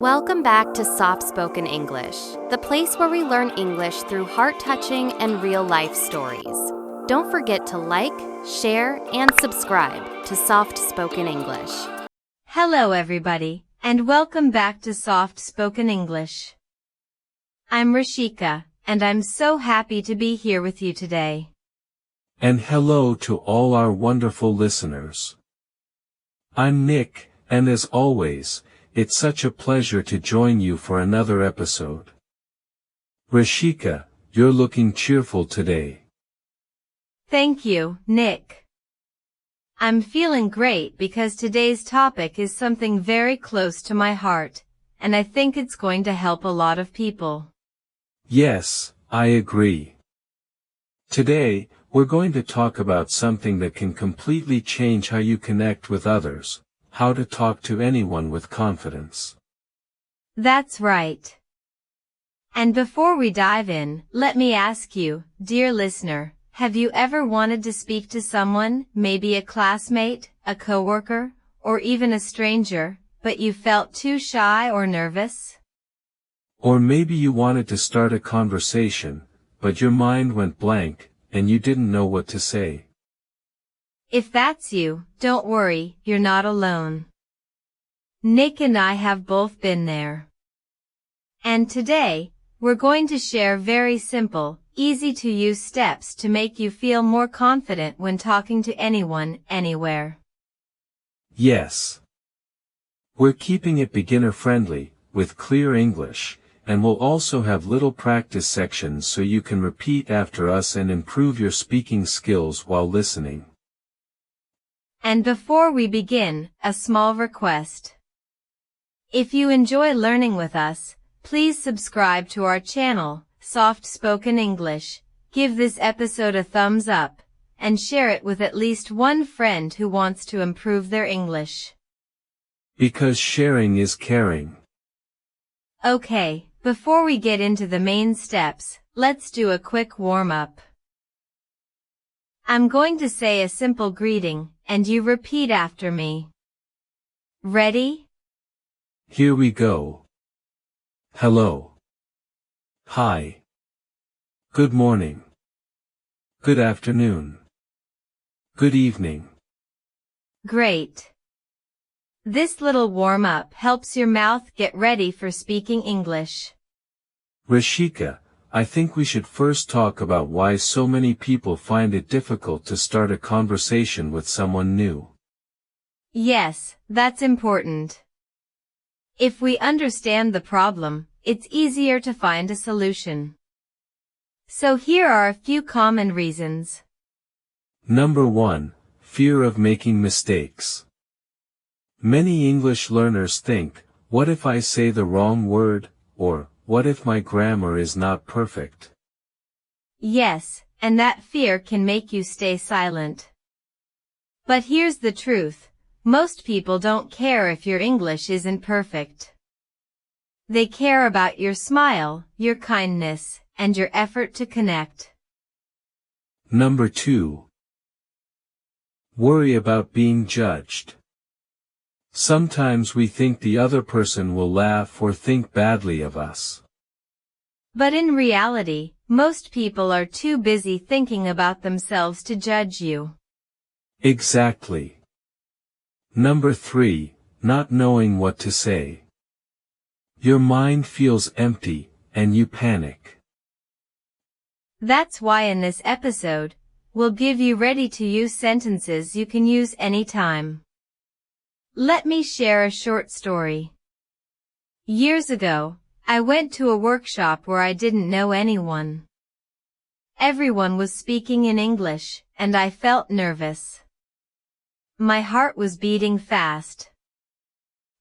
Welcome back to Soft Spoken English, the place where we learn English through heart-touching and real-life stories. Don't forget to like, share, and subscribe to Soft Spoken English. Hello everybody, and welcome back to Soft Spoken English. I'm Rashika, and I'm so happy to be here with you today. And hello to all our wonderful listeners. I'm Nick, and as always, it's such a pleasure to join you for another episode. Rashika, you're looking cheerful today. Thank you, Nick. I'm feeling great because today's topic is something very close to my heart, and I think it's going to help a lot of people. Yes, I agree. Today, we're going to talk about something that can completely change how you connect with others. How to talk to anyone with confidence. That's right. And before we dive in, let me ask you, dear listener, have you ever wanted to speak to someone, maybe a classmate, a coworker, or even a stranger, but you felt too shy or nervous? Or maybe you wanted to start a conversation, but your mind went blank, and you didn't know what to say. If that's you, don't worry, you're not alone. Nick and I have both been there. And today, we're going to share very simple, easy-to-use steps to make you feel more confident when talking to anyone, anywhere. Yes. We're keeping it beginner-friendly, with clear English, and we'll also have little practice sections so you can repeat after us and improve your speaking skills while listening. And before we begin, a small request. If you enjoy learning with us, please subscribe to our channel, Soft Spoken English, give this episode a thumbs up, and share it with at least one friend who wants to improve their English. Because sharing is caring. Okay, before we get into the main steps, let's do a quick warm-up. I'm going to say a simple greeting, and you repeat after me. Ready? Here we go. Hello. Hi. Good morning. Good afternoon. Good evening. Great. This little warm-up helps your mouth get ready for speaking English. Rashika, I think we should first talk about why so many people find it difficult to start a conversation with someone new. Yes, that's important. If we understand the problem, it's easier to find a solution. So here are a few common reasons. Number 1, fear of making mistakes. Many English learners think, what if I say the wrong word, or, what if my grammar is not perfect? Yes, and that fear can make you stay silent. But here's the truth. Most people don't care if your English isn't perfect. They care about your smile, your kindness, and your effort to connect. Number 2. Worry about being judged. Sometimes we think the other person will laugh or think badly of us. But in reality, most people are too busy thinking about themselves to judge you. Exactly. Number 3, not knowing what to say. Your mind feels empty, and you panic. That's why in this episode, we'll give you ready-to-use sentences you can use anytime. Let me share a short story. Years ago, I went to a workshop where I didn't know anyone. Everyone was speaking in English, and I felt nervous. My heart was beating fast.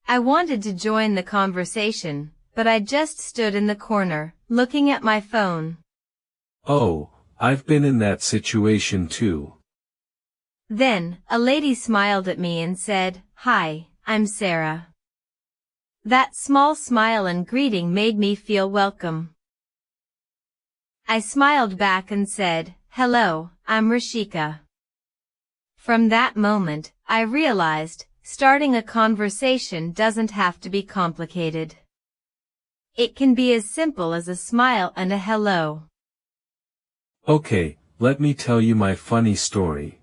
I wanted to join the conversation, but I just stood in the corner, looking at my phone. Oh, I've been in that situation too. Then, a lady smiled at me and said, "Hi, I'm Sarah." That small smile and greeting made me feel welcome. I smiled back and said, "Hello, I'm Rashika." From that moment, I realized, starting a conversation doesn't have to be complicated. It can be as simple as a smile and a hello. Okay, let me tell you my funny story.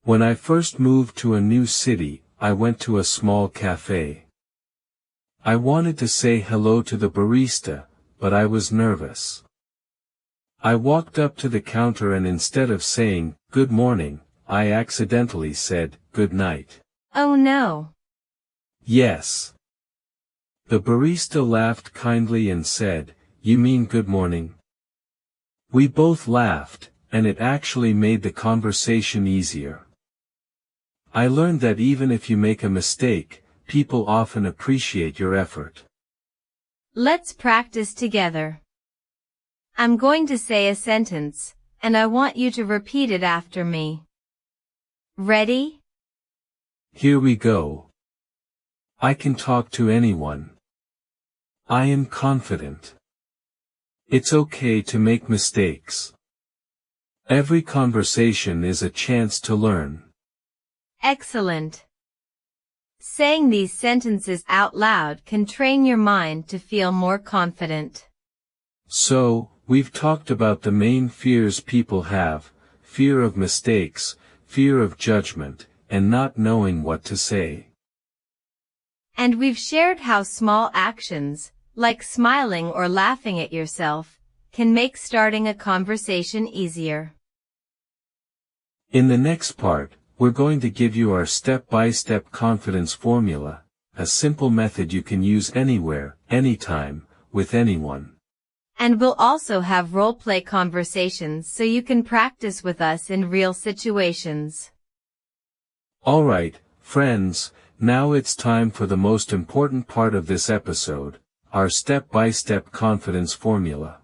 When I first moved to a new city, I went to a small cafe. I wanted to say hello to the barista, but I was nervous. I walked up to the counter and instead of saying, "Good morning," I accidentally said, "Good night." Oh no. Yes. The barista laughed kindly and said, "You mean good morning?" We both laughed, and it actually made the conversation easier. I learned that even if you make a mistake, people often appreciate your effort. Let's practice together. I'm going to say a sentence, and I want you to repeat it after me. Ready? Here we go. I can talk to anyone. I am confident. It's okay to make mistakes. Every conversation is a chance to learn. Excellent. Saying these sentences out loud can train your mind to feel more confident. So, we've talked about the main fears people have: fear of mistakes, fear of judgment, and not knowing what to say. And we've shared how small actions, like smiling or laughing at yourself, can make starting a conversation easier. In the next part, we're going to give you our step-by-step confidence formula, a simple method you can use anywhere, anytime, with anyone. And we'll also have role-play conversations so you can practice with us in real situations. Alright, friends, now it's time for the most important part of this episode, our step-by-step confidence formula.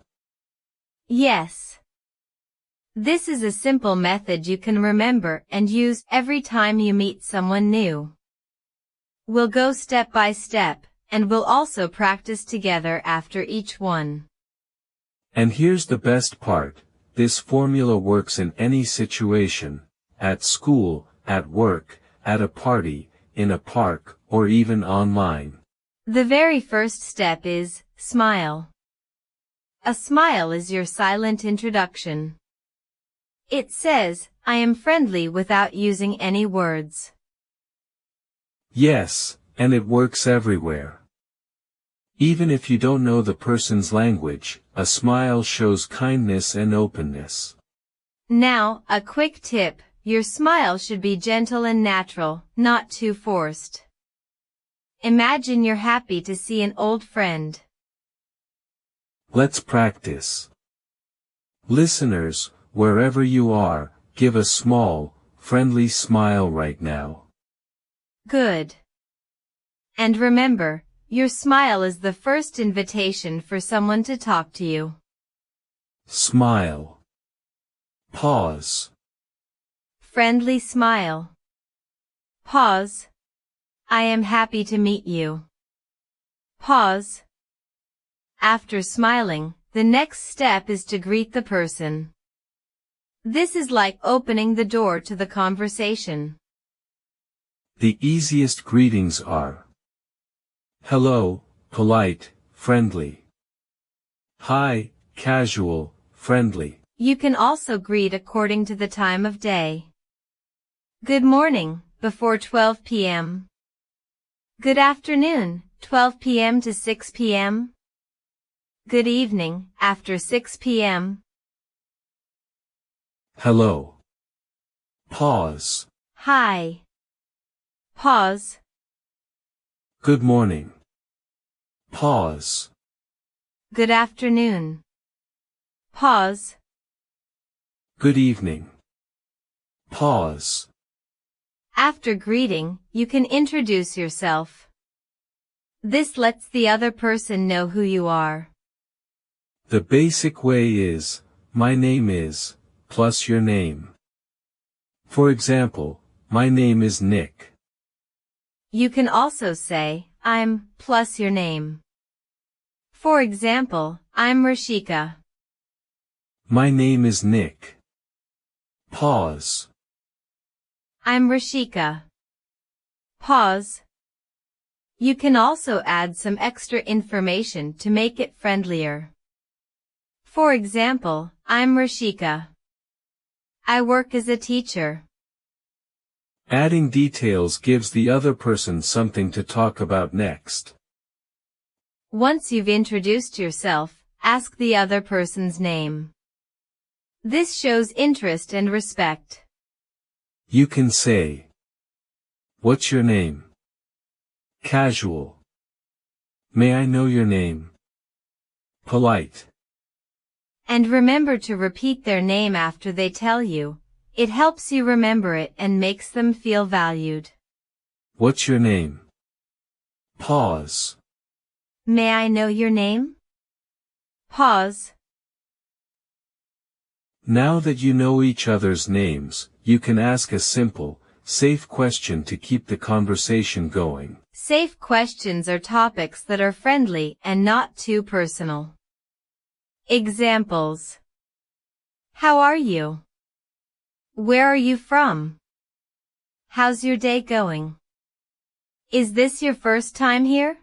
Yes. This is a simple method you can remember and use every time you meet someone new. We'll go step by step, and we'll also practice together after each one. And here's the best part: this formula works in any situation, at school, at work, at a party, in a park, or even online. The very first step is smile. A smile is your silent introduction. It says, "I am friendly," without using any words. Yes, and it works everywhere. Even if you don't know the person's language, a smile shows kindness and openness. Now, a quick tip: your smile should be gentle and natural, not too forced. Imagine you're happy to see an old friend. Let's practice. Listeners, wherever you are, give a small, friendly smile right now. Good. And remember, your smile is the first invitation for someone to talk to you. Smile. Pause. Friendly smile. Pause. I am happy to meet you. Pause. After smiling, the next step is to greet the person. This is like opening the door to the conversation. The easiest greetings are: hello, polite, friendly. Hi, casual, friendly. You can also greet according to the time of day. Good morning, before 12 p.m. Good afternoon, 12 p.m. to 6 p.m. Good evening, after 6 p.m. Hello. Pause. Hi. Pause. Good morning. Pause. Good afternoon. Pause. Good evening. Pause. After greeting, you can introduce yourself. This lets the other person know who you are. The basic way is, "My name is," plus your name. For example, my name is Nick. You can also say, "I'm," plus your name. For example, I'm Rashika. My name is Nick. Pause. I'm Rashika. Pause. You can also add some extra information to make it friendlier. For example, I'm Rashika. I work as a teacher. Adding details gives the other person something to talk about next. Once you've introduced yourself, ask the other person's name. This shows interest and respect. You can say, "What's your name?" Casual. "May I know your name?" Polite. And remember to repeat their name after they tell you. It helps you remember it and makes them feel valued. "What's your name?" Pause. May I know your name? Pause. Now that you know each other's names, you can ask a simple, safe question to keep the conversation going. Safe questions are topics that are friendly and not too personal. Examples. How are you? Where are you from? How's your day going? Is this your first time here?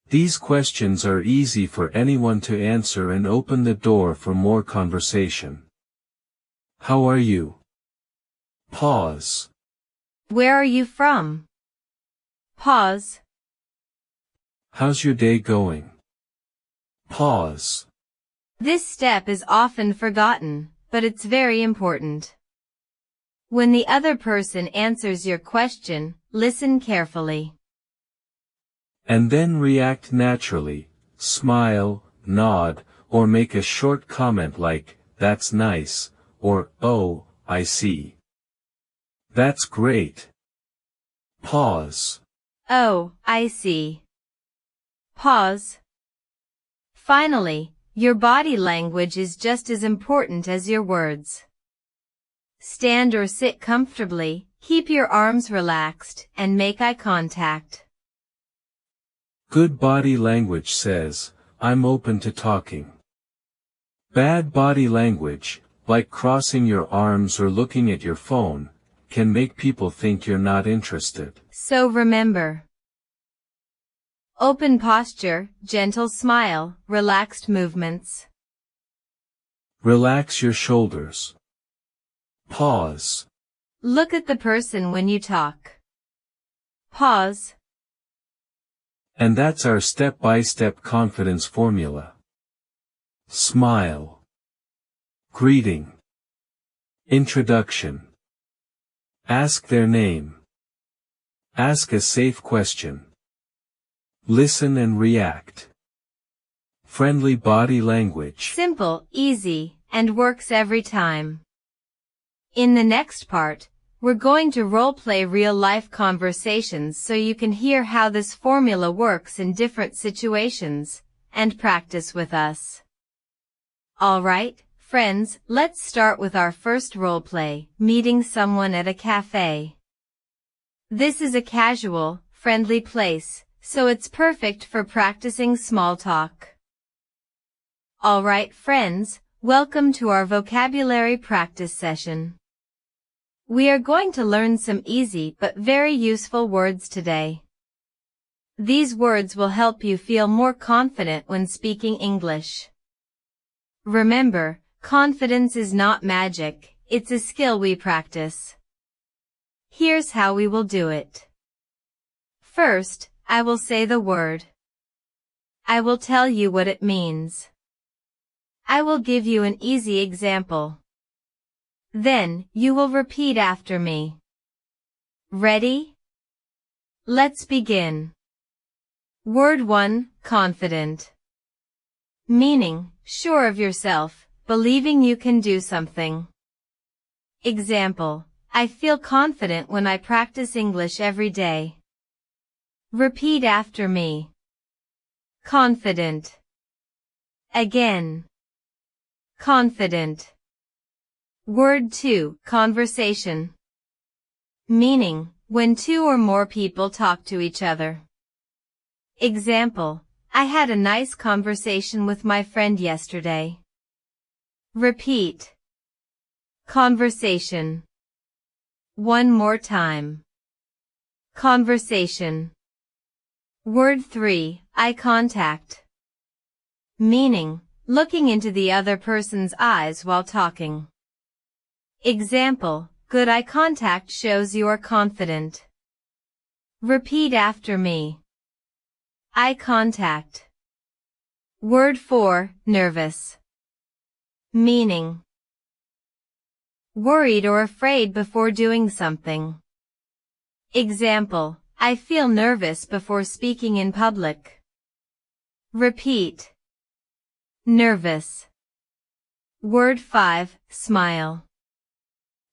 These questions are easy for anyone to answer and open the door for more conversation. How are you? Pause. Where are you from? Pause. How's your day going? Pause. This step is often forgotten, but it's very important. When the other person answers your question, listen carefully. And then react naturally, smile, nod, or make a short comment like, "That's nice," or, "Oh, I see. That's great." Pause. Oh, I see. Pause. Finally, your body language is just as important as your words. Stand or sit comfortably, keep your arms relaxed, and make eye contact. Good body language says, "I'm open to talking." Bad body language, like crossing your arms or looking at your phone, can make people think you're not interested. So remember. Open posture, gentle smile, relaxed movements. Relax your shoulders. Pause. Look at the person when you talk. Pause. And that's our step-by-step confidence formula. Smile. Greeting. Introduction. Ask their name. Ask a safe question. Listen and react. Friendly body language. Simple, easy, and works every time. In the next part, we're going to role-play real-life conversations so you can hear how this formula works in different situations, and practice with us. Alright, friends, let's start with our first role-play, meeting someone at a cafe. This is a casual, friendly place, so it's perfect for practicing small talk. Alright friends, welcome to our vocabulary practice session. We are going to learn some easy but very useful words today. These words will help you feel more confident when speaking English. Remember, confidence is not magic, it's a skill we practice. Here's how we will do it. First, I will say the word. I will tell you what it means. I will give you an easy example. Then, you will repeat after me. Ready? Let's begin. Word 1, confident. Meaning, sure of yourself, believing you can do something. Example, I feel confident when I practice English every day. Repeat after me. Confident. Again. Confident. Word 2, conversation. Meaning, when two or more people talk to each other. Example, I had a nice conversation with my friend yesterday. Repeat. Conversation. One more time. Conversation. Word 3, eye contact. Meaning, looking into the other person's eyes while talking. Example, good eye contact shows you are confident. Repeat after me. Eye contact. Word 4, nervous. Meaning, worried or afraid before doing something. Example, I feel nervous before speaking in public. Repeat. Nervous. Word 5, smile.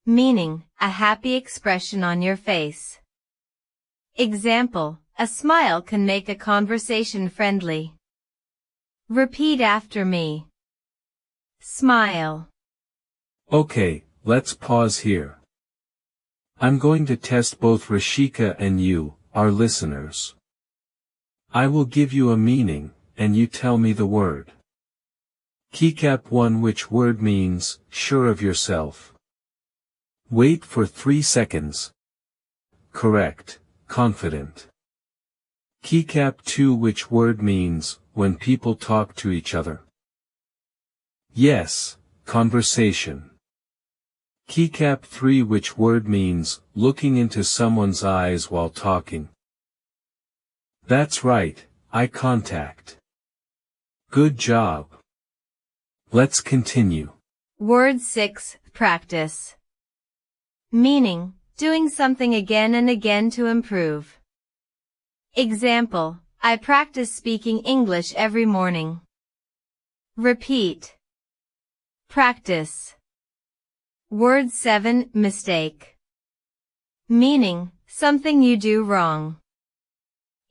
Meaning, a happy expression on your face. Example, a smile can make a conversation friendly. Repeat after me. Smile. Okay, let's pause here. I'm going to test both Rashika and you, our listeners. I will give you a meaning, and you tell me the word. Keycap 1. Which word means, sure of yourself? Wait for 3 seconds. Correct, confident. Keycap 2. Which word means, when people talk to each other? Yes, conversation. Keycap 3. Which word means, looking into someone's eyes while talking? That's right, eye contact. Good job. Let's continue. Word 6, practice. Meaning, doing something again and again to improve. Example, I practice speaking English every morning. Repeat. Practice. Word 7, mistake. Meaning, something you do wrong.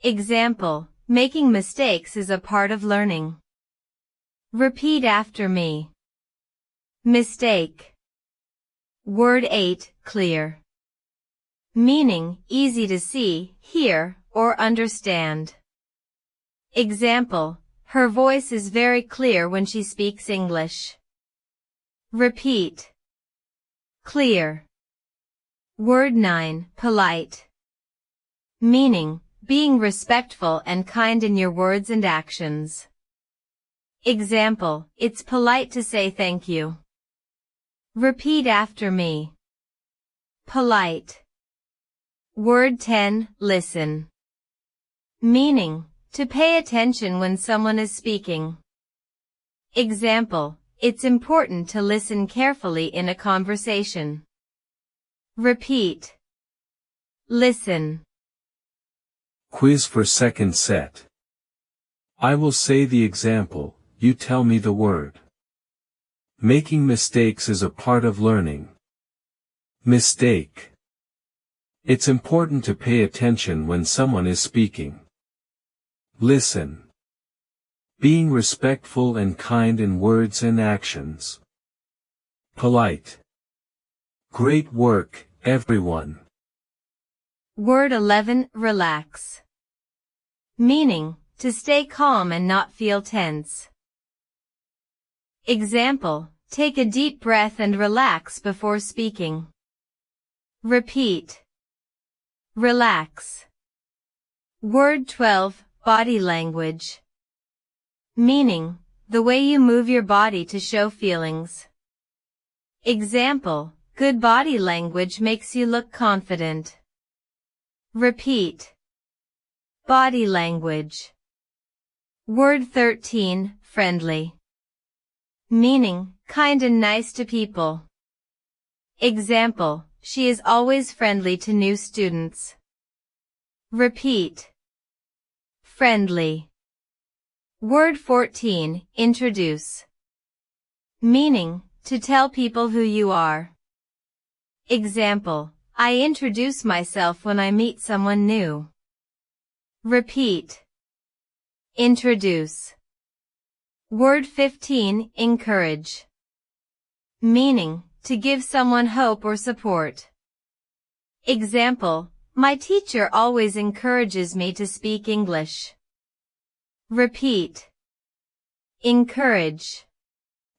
Example, making mistakes is a part of learning. Repeat after me. Mistake. Word 8, clear. Meaning, easy to see, hear, or understand. Example, her voice is very clear when she speaks English. Repeat. Clear. Word 9, polite. Meaning, being respectful and kind in your words and actions. Example, it's polite to say thank you. Repeat after me. Polite. Word 10, listen. Meaning, to pay attention when someone is speaking. Example, it's important to listen carefully in a conversation. Repeat. Listen. Quiz for second set. I will say the example, you tell me the word. Making mistakes is a part of learning. Mistake. It's important to pay attention when someone is speaking. Listen. Being respectful and kind in words and actions. Polite. Great work, everyone. Word 11, relax. Meaning, to stay calm and not feel tense. Example, take a deep breath and relax before speaking. Repeat. Relax. Word 12, body language. Meaning, the way you move your body to show feelings. Example, good body language makes you look confident. Repeat. Body language. Word 13, friendly. Meaning, kind and nice to people. Example, she is always friendly to new students. Repeat. Friendly. Word 14, introduce. Meaning, to tell people who you are. Example, I introduce myself when I meet someone new. Repeat. Introduce. Word 15, encourage. Meaning, to give someone hope or support. Example, my teacher always encourages me to speak English. Repeat. Encourage.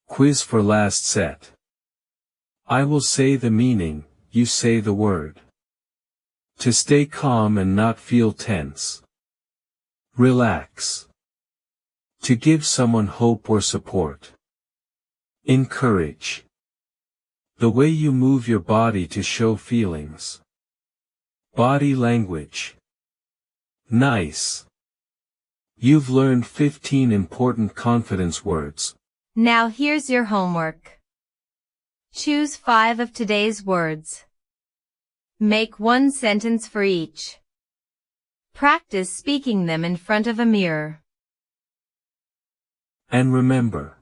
Quiz for last set. I will say the meaning, you say the word. To stay calm and not feel tense. Relax. To give someone hope or support. Encourage. The way you move your body to show feelings. Body language. Nice. You've learned 15 important confidence words. Now here's your homework. Choose 5 of today's words. Make 1 sentence for each. Practice speaking them in front of a mirror. And remember,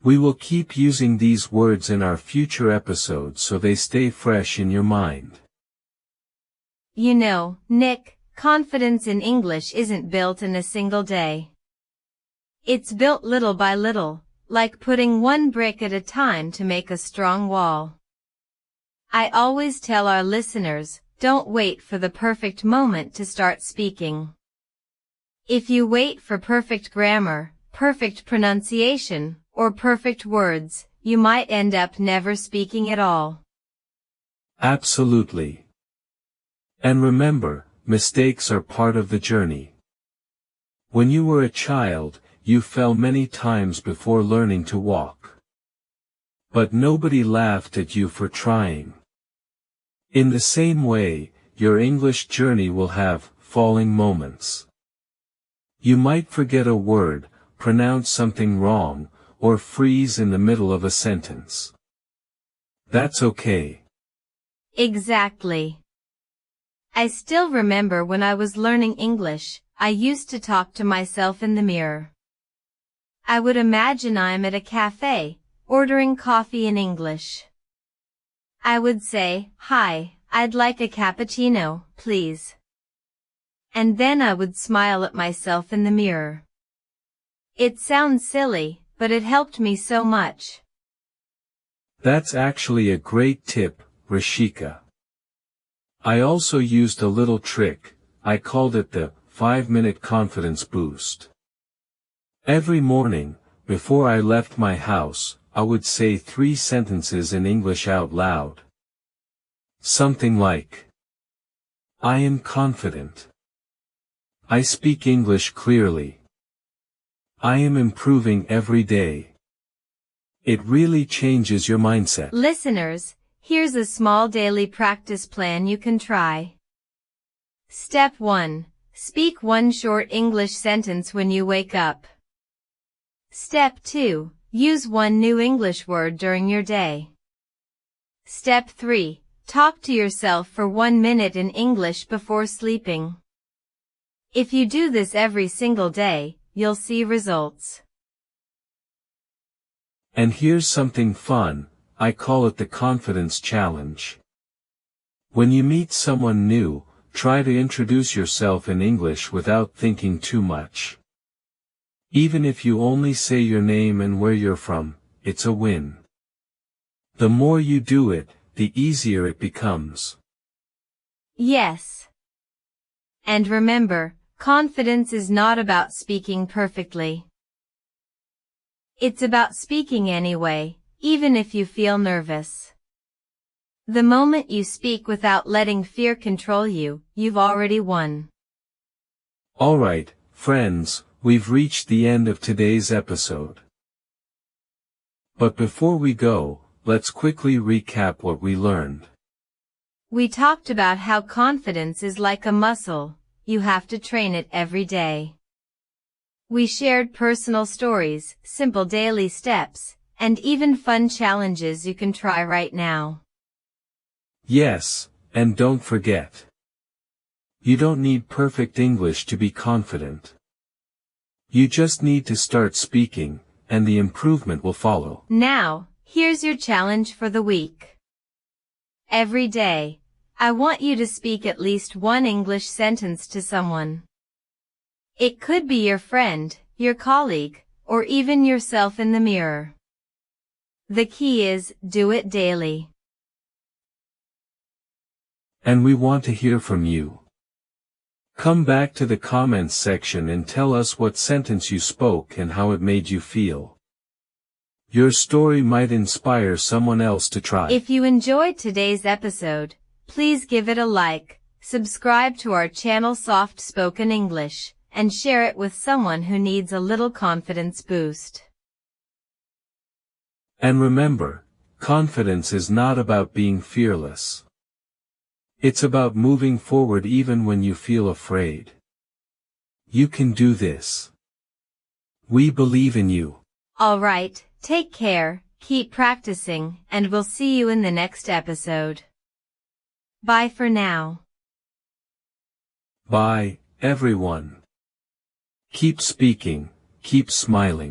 we will keep using these words in our future episodes so they stay fresh in your mind. You know, Nick, confidence in English isn't built in a single day. It's built little by little, like putting 1 brick at a time to make a strong wall. I always tell our listeners, don't wait for the perfect moment to start speaking. If you wait for perfect grammar, perfect pronunciation, or perfect words, you might end up never speaking at all. Absolutely. And remember, mistakes are part of the journey. When you were a child, you fell many times before learning to walk. But nobody laughed at you for trying. In the same way, your English journey will have falling moments. You might forget a word, pronounce something wrong, or freeze in the middle of a sentence. That's okay. Exactly. I still remember when I was learning English, I used to talk to myself in the mirror. I would imagine I'm at a cafe, ordering coffee in English. I would say, "Hi, I'd like a cappuccino, please." And then I would smile at myself in the mirror. It sounds silly, but it helped me so much. That's actually a great tip, Rashika. I also used a little trick, I called it the 5-minute confidence boost. Every morning, before I left my house, I would say 3 sentences in English out loud. Something like, I am confident. I speak English clearly. I am improving every day. It really changes your mindset. Listeners, here's a small daily practice plan you can try. Step 1. Speak 1 short English sentence when you wake up. Step 2. Use 1 new English word during your day. Step 3. Talk to yourself for 1 minute in English before sleeping. If you do this every single day, you'll see results. And here's something fun, I call it the confidence challenge. When you meet someone new, try to introduce yourself in English without thinking too much. Even if you only say your name and where you're from, it's a win. The more you do it, the easier it becomes. Yes. And remember, confidence is not about speaking perfectly. It's about speaking anyway, even if you feel nervous. The moment you speak without letting fear control you, you've already won. Alright, friends, we've reached the end of today's episode. But before we go, let's quickly recap what we learned. We talked about how confidence is like a muscle, you have to train it every day. We shared personal stories, simple daily steps, and even fun challenges you can try right now. Yes, and don't forget. You don't need perfect English to be confident. You just need to start speaking, and the improvement will follow. Now, here's your challenge for the week. Every day, I want you to speak at least 1 English sentence to someone. It could be your friend, your colleague, or even yourself in the mirror. The key is, do it daily. And we want to hear from you. Come back to the comments section and tell us what sentence you spoke and how it made you feel. Your story might inspire someone else to try. If you enjoyed today's episode, Please give it a like, subscribe to our channel Soft Spoken English, and share it with someone who needs a little confidence boost. And remember, confidence is not about being fearless. It's about moving forward even when you feel afraid. You can do this. We believe in you. Alright, take care, keep practicing, and we'll see you in the next episode. Bye for now. Bye, everyone. Keep speaking, keep smiling.